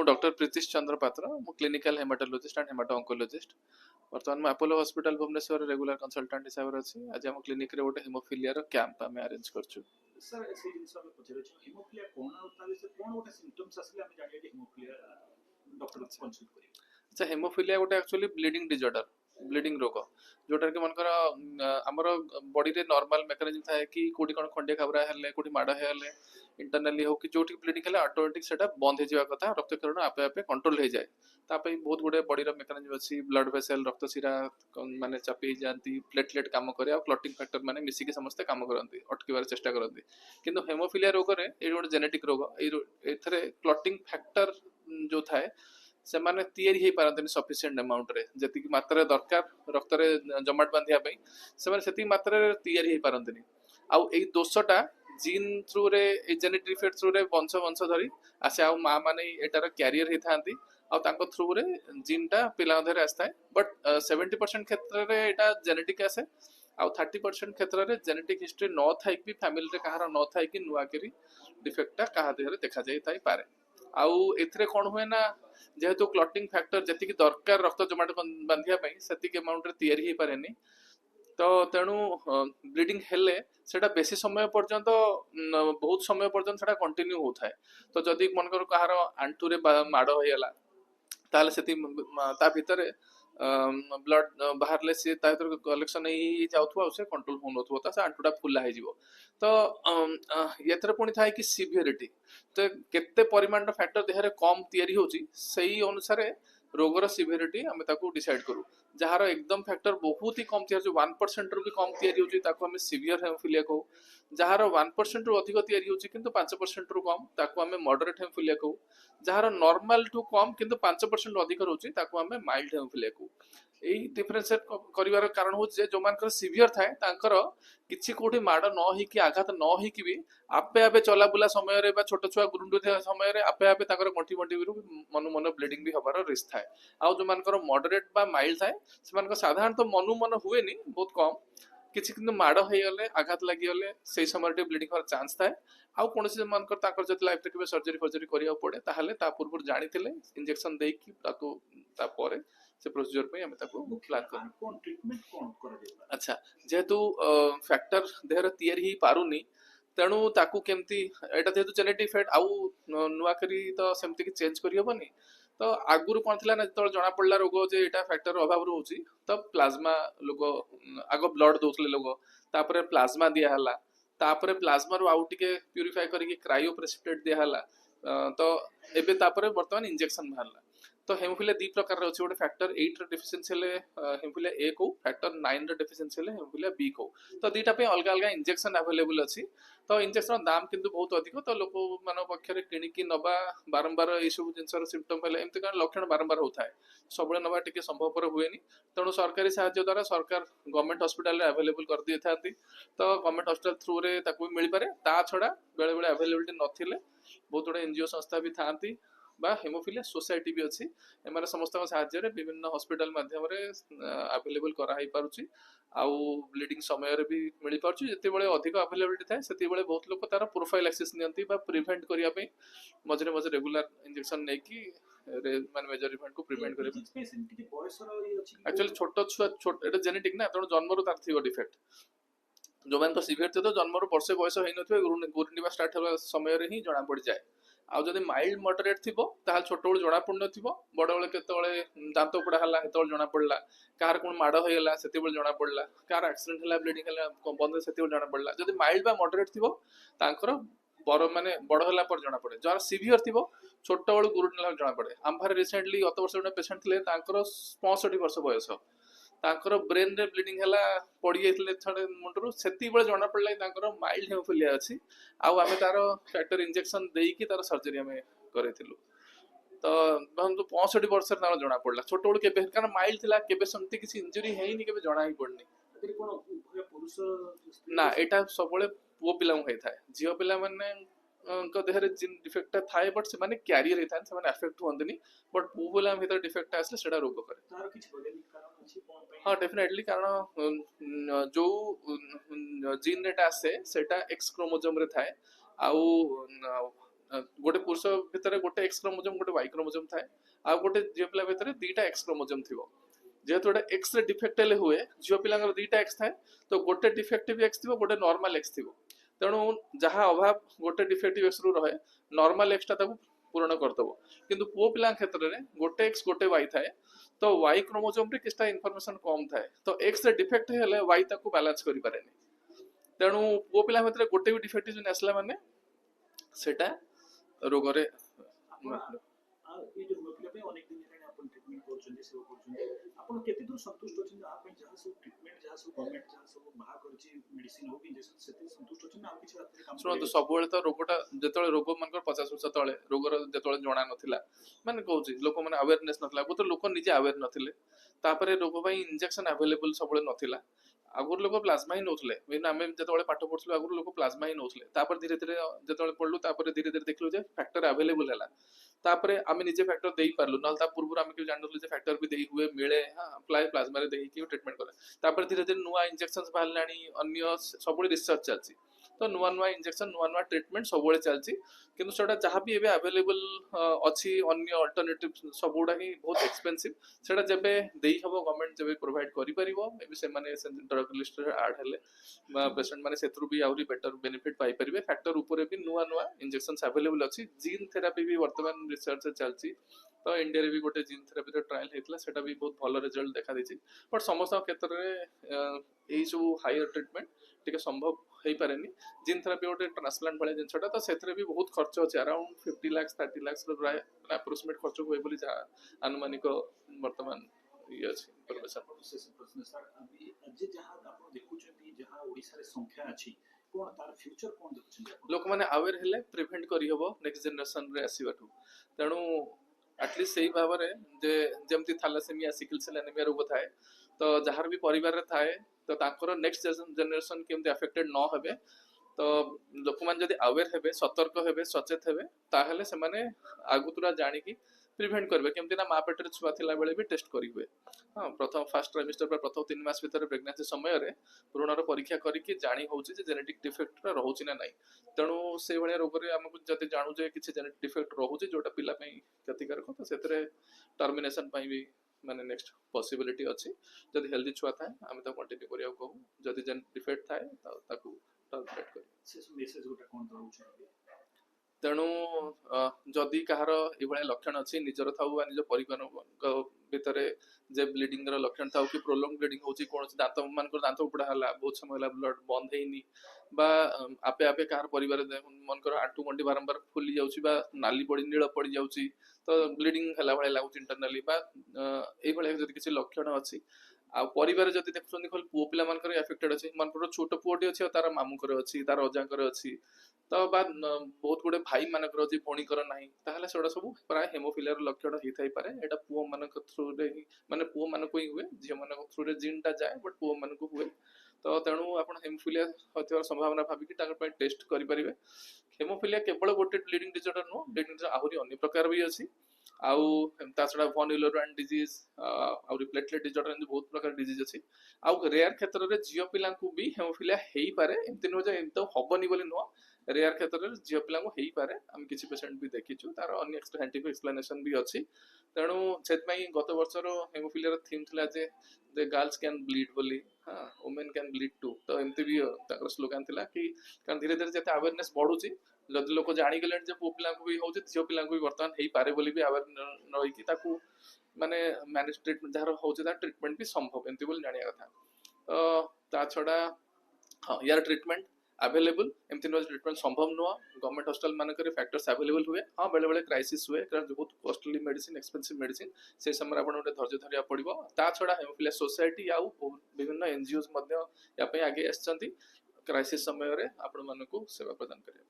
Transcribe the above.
मु डॉक्टर प्रीतिश चंद्र पात्र मु clinical haematologist and haemato oncologist वर्तमान में Apollo hospital Bhubaneswar regular consultant हिसाब से आज हम क्लिनिक रे गोटे हिमोफिलिया रो कैंप आम अरेंज करछु। सर से जिनस हम पचरे छ हिमोफिलिया कोन होता है से कोन गोटे सिम्पटम्स असले हम जानिए हिमोफिलिया डॉक्टर कंसल्ट करी। अच्छा हिमोफिलिया गोटे एक्चुअली ब्लीडिंग डिसऑर्डर ब्लीडिंग रोग जोटा कि मनकर आमर बॉडी रे नॉर्मल मेकानिज्म थाए कि कोठी कोन खंडे खबरा हेले कोठी माड हेले इंटरनली हो कि जोटी ब्लीडिंग हेले ऑटोमेटिक सेटा बंद हो जावा कथा रक्तकरण आपे आपे कंट्रोल हो जाए तापई बहुत गुडे बॉडी रो मेकानिज्म अछि ब्लड वेसल रक्त शिरा माने चापी जानती प्लेटलेट काम करे और क्लॉटिंग फैक्टर माने मिसी के समस्त काम करंती अटकीबार चेष्टा करंती किंतु हेमोफिलिया रोग रे ए गोटे जेनेटिक रोग एथरे क्लॉटिंग फैक्टर जो थाए से माने तैयारी हे पारंतनी सफिशिएंट अमाउंट रे जति मात्रा दरकार रक्त रे जमाट बांधिया पई से माने सेति मात्रा रे तैयारी हे पारंतनी आउ एई दोषटा जीन थ्रू रे ए जेनेटिक डिफेक्ट थ्रू रे वंश वंश धरी आसे आउ मां माने एटार कैरियर हे थांती आउ तांको थ्रू रे जीन टा पिला धरे आस्ता है बट 70% क्षेत्र रे एटा जेनेटिक आसे आउ 30% क्षेत्र रे जेनेटिक हिस्ट्री न थाई कि फैमिली रे कहार न थाई कि नुआ करी डिफेक्टटा कहा देहरे देखा जाई ताई पारे आउ एथरे कोन होय ना जेहेतु क्लॉटिंग फैक्टर जति दरकार रक्त जमाट बांधिया पई सेति अमाउंट रे तैयारी हे पारेनी तो तेणु ब्लीडिंग हेले सेटा बेसी समय पर्यंत बहुत समय पर्यंत सेटा कंटिन्यू होता है तो जदि मनकर कहार आंटू रे माड़ होइला ताले सेति ता भितरे ब्लड बाहरले से ता भीतर कलेक्शन ही जाउथवा से कंट्रोल हो नथवा ता से आंटूटा फुला हे जिवो तो एथरे पुनी थाए कि सिवियरिटी तो केते परिमाण रो फैक्टर देहरे कम तयारी होची सही अनुसार रोगर सिवियरिटी आमे ताको डिसाइड करू जहार एकदम फैक्टर बहुत ही कम तयारी 1% रो भी कम तयारी होची ताको आमे सिवियर हेमोफिलिया कहू जहार 1% रो अधिक तयारी होची किंतु 5% रो कम ताको आमे मॉडरेट हेमोफिलिया कहू जहार नॉर्मल टू कम किंतु 5% अधिक रोची ताको आमे माइल्ड हेमोफिलिया कहू एई डिफरेंशिएट करिवार कारण हो जे जो मानकर सिवियर थाए तांकर किछि कोठी माड न ही कि आघात न ही कि भी आपे आपे चला बुला समय रे बा छोट छुआ गुरुंडु थे समय रे आपे आपे तांकर गंठी गंठी रु मनु मन ब्लीडिंग भी हबार रिस्क थाए आउ जो मानकर मॉडरेट बा माइल्ड थाए से मानकर साधारण तो मनु मन हुएनी बहुत कम किछि किंतु माड होई गले आघात लागि गले सेही समय रे ब्लीडिंग होर चांस थाए आउ कोनसी मानकर ताकर जति लाइफ रे केबे सर्जरी फर्जरी करिया पड़े ताहले ता पूर्व जानिथिले इंजेक्शन देई कि ताको ता परे से प्रोसीजर पे हमें ताको प्लान कर कोन ट्रीटमेंट कोन करा जेबा। अच्छा जेहेतु फैक्टर देहर तयारी ही पारुनी तेणु ताकू केमती एटा जेहेतु जेनेटिक फैक्ट आउ नुआ करी तो सेमती कि चेंज करि हबनी तो आगुरु कोन थिला ना जतल जना पड़ला रोग जे एटा फैक्टर अभाव रहउची तो प्लाज्मा लोग आगो ब्लड दोसले लोग तापरे प्लाज्मा दिया हला तापरे प्लाज्मा रो आउ टिके प्यूरिफाई करिके क्रायो प्रेसिपिटेट दिया हला तो एबे तापरे वर्तमान इंजेक्शन बाहरला तो हेमोफिलिया दी प्रकार रे अछि गोटे फैक्टर 8 रे डेफिशिएंसी हेले हेमोफिलिया ए को फैक्टर 9 रे डेफिशिएंसी हेले हेमोफिलिया बी को तो दीटा पे अलग अलग इंजेक्शन अवेलेबल अछि तो इंजेक्शन दाम किंतु बहुत अधिक तो लोक मान पक्षरे किनिकी नबा बारंबार ए सब जिंसर सिम्पटम हेले एमते कारण लक्षण बारंबार होता है सबले नबा टिके संभवपर हुएनी तेणु सरकारी साहाय्य द्वारा सरकार गवर्नमेंट हॉस्पिटल रे अवेलेबल कर दी थांती तो गवर्नमेंट हॉस्पिटल थ्रू रे ताकू मिल पारे ता छडा बेले बेले अवेलेबिलिटी नथिले बहुत गुडे एनजीओ संस्था भी थांती बा हेमोफिलिया सोसाइटी भी अच्छी एमारे समस्त साहाय्य विभिन्न हॉस्पिटल माध्यम अवेलेबल करा ही पारुची आउ ब्लीडिंग समय रे भी मिल पारुची जते बेले अधिक अवेलेबिलिटी थाए सेते बेले बहुत लोक तार प्रोफाइलैक्सिस नियंती बा प्रिवेंट करिया पे मझरे मझरे रेगुलर इंजेक्शन नै कि माने मेजर इवेंट को प्रिवेंट करे पेशेंट के बयस रो ई अछि एक्चुअली छोट छुआ छोट एटा जेनेटिक ना त जन्म रो तार थिगो डिफेक्ट जो मान तो सिवियर थे तो जन्म रो वर्षे बयस होई नथिबे गुरुंडी बा स्टार्ट होबा समय रे ही जणा पड़ जाए आउ जदि माइल्ड मॉडरेट थिबो ताहाल छोट बेलू जणा पड़ नथिबो बड़ बेले केतबेले दांत उपुड़ा हला हेतबेले जणा पड़ला कार कोन माड होइला सेते बेले जणा पड़ला कार एक्सीडेंट हला ब्लीडिंग हला बंद सेते बेले जणा पड़ला जदि माइल्ड बा मॉडरेट थिबो तांकर बड़ माने बड़ हला पर जणा पड़े जर सिवियर थिबो छोट बेलू गुरुंडी हला जणा पड़े आम्भार रिसेंटली गत वर्ष जने पेशेंट थिले तांकर 65 वर्ष बयस तांकर ब्रेन रे ब्लीडिंग हला पड़ी जाइतले थडे मुंडरू सेती बेले जणा पड़ला तांकर माइल्ड हेमोफिलिया अछि आउ आमे तार फैक्टर इंजेक्शन देई कि तार सर्जरी हमें करैथिलु तो हम तो 65 वर्ष ना जणा पड़ला छोट बेलू केबे कारण माइल्ड थिला केबे समती किसी इंजरी हेइनी केबे जणा ही पड़नी एतिर कोन पुरुष ना एटा सबले पुओ पिला होई थाए जियो पिला माने उनको देहरे जिन डिफेक्ट थाए बट से माने कैरियर हे थाए से माने अफेक्ट होंदनी बट पुओ पिला भीतर डिफेक्ट आसले सेडा रोग करे तार किछ वैज्ञानिक कारण अछि कोन पे हाँ डेफिनेटली कारण जो जीन रेट आसे सेटा एक्स क्रोमोसोम रे थाए आउ गोटे पुरुष भितर गोटे एक्स क्रोमोजोम गोटे वाई क्रोमोजोम थाए आ गोटे झील पिला भितर दीटा एक्स क्रोमोजोम थी जेहेतु गोटे एक्स रे डिफेक्ट हेले हुए झील पिला दीटा एक्स थाए तो गोटे डिफेक्टिव एक्स थी गोटे नॉर्मल एक्स थी तेणु जहाँ अभाव गोटे डिफेक्टिव एक्स रु रहे नॉर्मल एक्स टा पूरण करदब किंतु पुओ पिला क्षेत्र में गोटे एक्स गोटे वाई थाए तो वाई क्रोमोजोम रे किछटा इनफॉरमेशन कम थाए तो एक्स रे डिफेक्ट हेले वाई ताकू बैलेंस करि पारेनी तेणु पुओ पिला भितर गोटे भी डिफेक्ट जन आसला माने सेटा रोगरे ଆପଣ ଏଇ ଯୋଉ ହେମୋଫିଲିଆ ପାଇଁ ଅନେକ ଦିନ ହେଲାଣି ଆପଣ ଟ୍ରିଟମେଣ୍ଟ କରୁଛନ୍ତି ସେବା କରୁଛନ୍ତି ଆପଣ କେତେ ଦୂର ସନ୍ତୁଷ୍ଟ ଅଛନ୍ତି ଆ ପାଇଁ ଯାହା ସବୁ ଟ୍ରିଟମେଣ୍ଟ ଯାହା ସବୁ ଗଭର୍ଣ୍ଣମେଣ୍ଟ ଯାହା ସବୁ ବାହାର କରିଛି ମେଡିସିନ ହଉ କି ଇଞ୍ଜେକ୍ସନ ସେଥିରେ ସନ୍ତୁଷ୍ଟ ଅଛନ୍ତି ଆଉ କିଛି ରାତିରେ କାମ ଶୁଣନ୍ତୁ ସବୁବେଳେ ତ ରୋଗଟା ଯେତେବେଳେ ରୋଗ ମାନଙ୍କର 50 ବର୍ଷ ତଳେ ରୋଗର ଯେତେବେଳେ ଜଣା ନଥିଲା ମାନେ କହୁଛି ଲୋକମାନେ ଆୱେରନେସ୍ ନଥିଲା ବହୁତ ଲୋକ ନିଜେ ଆୱେର ନଥିଲେ ତାପରେ ରୋଗ ପାଇଁ ଇଞ୍ଜେକ୍ସନ ଆଭେଲେବୁଲ ସବୁବେଳେ ନଥିଲା ଆଗରୁ ଲୋକ ପ୍ଲାଜମା ହିଁ ନଉଥିଲେ ଆମେ ଯେତେବେଳେ ପାଠ ପଢୁଥିଲୁ ଆଗରୁ ଲୋକ ପ୍ଲାଜମା ହିଁ ନଉଥିଲେ ତାପରେ ଧୀରେ ଧୀରେ ଯେତେବେଳେ ପଢିଲୁ ତାପରେ ଧୀରେ ଧୀରେ ଦେଖିଲୁ ଯେ ଫ୍ୟାକ୍ଟର ଆଭେଲେବୁଲ ହେଲା ତାପରେ ଆମେ ନିଜେ ଫ୍ୟାକ୍ଟର ଦେଇ ପାରିଲୁ ନହେଲେ ତା ପୂର୍ବରୁ ଆମେ କେବେ ଜାଣିନଥିଲୁ ଯେ ଫ୍ୟାକ୍ଟର ବି ଦେଇ ହୁଏ ମିଳେ ପ୍ଲାଜମାରେ ଦେଇକି ଟ୍ରିଟମେଣ୍ଟ କରେ ତାପରେ ଧୀରେ ଧୀରେ ନୂଆ ଇଞ୍ଜେକ୍ସନ ବାହାରିଲାଣି ଅନ୍ୟ ସବୁବେଳେ ରିସର୍ଚ୍ଚ ଚାଲିଛି तो नुआ नुआ इंजेक्शन नुआ नुआ ट्रीटमेंट सब चलती किंतु सेटा जहाँ भी अवेलेबल अच्छी अन्य अल्टरनेटिव सब गुड़ा ही बहुत एक्सपेंसिव सेटा जबे देई हबो गवर्नमेंट जबे प्रोवाइड करि परिबो एबी से माने ड्रग लिस्ट रे ऐड हेले पेशेंट माने सेथरु भी आउरी बेटर बेनिफिट पाई परिबे फैक्टर ऊपर भी नुआ नुआ इंजेक्शंस अवेलेबल अछि जीन थेरापी भी वर्तमान रिसर्च चलती तो इंडिया रे भी गोटे जीन थेरापी रे ट्रायल हेतला सेटा भी बहुत भलो रिजल्ट देखा देछि बट समस्त क्षेत्र रे एई सब हायर ट्रीटमेंट टिके संभव हेई पारेनी जीन थेरापी गोटे ट्रांसप्लांट भाई जिनटा तो से भी बहुत खर्च अच्छे अराउंड 50 लाख 30 लाख प्राय अप्रोक्सीमेट खर्च हुए बोली जहाँ आनुमानिक वर्तमान ये अच्छी प्रश्न सर अभी आज जहाँ आप देखुछंती जहाँ ओडिसा रे संख्या अछि कोन तार फ्यूचर कोन देखुछंती लोक माने अवेयर हेले प्रिवेंट करी हबो नेक्स्ट जनरेशन रे आसीबाटू तेणु एटलिस्ट सही भाव में जे जेमती थैलासेमिया सिकल सेल एनीमिया रोग थाए तो जहार भी परिवार रे थाए तो तांकर नेक्स्ट जनरेशन केमती अफेक्टेड न हेबे तो लोक मान जदी अवेयर हेबे सतर्क हेबे सचेत हेबे ताहले से माने आगुतुरा जानि की प्रिवेंट करबे केमती ना मा पेटर छुआ थिला बेले भी टेस्ट करी हुए हां प्रथम फर्स्ट ट्राइमेस्टर पर प्रथम 3 मास भीतर प्रेगनेंसी समय रे भ्रूणर परीक्षा करी कि जानि होउची जे जेनेटिक डिफेक्ट रहउची ना नाही तेणु से भलिया रोग रे हमकु जति जानु जे किछि जेनेटिक डिफेक्ट रहउची जोटा पिला पई क्षतिकारक तो सेतरे टर्मिनेशन पई भी माने नेक्स्ट पॉसिबिलिटी अछि जदि हेल्दी छुआ थाए आमे तो कंटिन्यू करिया कहू जदि जेन डिफेक्ट थाए ताकू टर्मिनेट करी से मेसेज गोटा कोन दउछ तेणु जदि कहार ये लक्षण अच्छी निजर था निज परिवार भितर जे ब्लीडिंग लक्षण था कि प्रोलंग ब्लीडिंग होची कौन दांत मान दांत उपड़ा है बहुत समय ब्लड बंद है बा आपे आपे कहार परिवार मनकर आंटू गंडी बारंबार फुली जाउची बा नाली पड़ी नील पड़ी जाउची तो ब्लीडिंग हला भाई लगुच इंटरनाली बा ये जदि किसी लक्षण अच्छी आ परिवार जदि देखुଛନ୍ତି ଖାଲି ପୁଅ ପିଲା ମାନଙ୍କର ଏଫେକ୍टेड ଅଛି ମାନଙ୍କର ଛୋଟ ପୁଅଟି ଅଛି ଆଉ ତାର ମାମୁଙ୍କର ଅଛି ତାର ଅଜାଙ୍କର ଅଛି ତ ବା ବହୁତ ଗୁଡେ ଭାଇ ମାନଙ୍କର ଅଛି ଭଉଣୀଙ୍କର ନାହିଁ ତାହେଲେ ସେଗୁଡା ସବୁ ପ୍ରାୟ ହେମୋଫିଲିଆର ଲକ୍ଷଣ ହେଇଥାଇ ପାରେ ଏଟା ପୁଅ ମାନଙ୍କ ଥ୍ରୁରେ ହିଁ ମାନେ ପୁଅ ମାନଙ୍କୁ ହିଁ ହୁଏ ଝିଅ ମାନଙ୍କ ଥ୍ରୁରେ ଜିନ୍ ଟା ଯାଏ ବଟ୍ ପୁଅ ମାନଙ୍କୁ ହୁଏ ତ ତେଣୁ ଆପଣ ହେମୋଫିଲିଆ ହୋଇଥିବାର ସମ୍ଭାବନା ଭାବିକି ତାଙ୍କ ପାଇଁ ଟେଷ୍ଟ କରିପାରିବେ हेमोफिलिया केवल गोटे ब्लीडिंग डिसऑर्डर नुह ब्लीडिंग डिसऑर्डर आहुरी अन्य प्रकार भी अछि आउ ता छडा von Willebrand डिजीज आउ प्लेटलेट डिसऑर्डर एंड बहुत प्रकार डिजीज अछि आउ रेयर क्षेत्र रे जियो पिला को भी हेमोफिलिया हेई पारे एमति न जे एकदम हबनी बोली नुह रेयर क्षेत्र रे जियो पिला को हेई पारे हम किछि पेशेंट भी देखिछु तार अन्य साइंटिफिक एक्सप्लेनेशन भी अछि तेणु सेत पई गत वर्षर हेमोफिलिया रो थीम थिला जे द गर्ल्स कैन ब्लीड बोली हां वुमेन कैन ब्लीड टू तो एमति भी ताकर स्लोगन थिला कि कारण धीरे धीरे जते अवेयरनेस बढ़ुची जदि लोक जानी गले जे पुओ पिला को भी होउची झियो पिला को भी वर्तमान हेई पारे बोली भी अवेयर रही कि ताकू माने मैनेज ट्रीटमेंट जहार होउची ता ट्रीटमेंट भी संभव एमति बोली जानिया कथा तो ता छडा हां यार ट्रीटमेंट अवेलेबल एमति नो ट्रीटमेंट संभव नुआ गवर्नमेंट हॉस्पिटल मानकर फैक्टर्स अवेलेबल हुए हां बेले बेले क्राइसिस हुए कारण बहुत कॉस्टली मेडिसिन एक्सपेंसिव मेडिसिन से समय आपण ओटे धैर्य धरिया पड़िबो ता छडा हेमोफिलिया सोसाइटी आ विभिन्न एनजीओस मध्ये या पे आगे आछंती क्राइसिस समय रे आपण मानको सेवा प्रदान करिया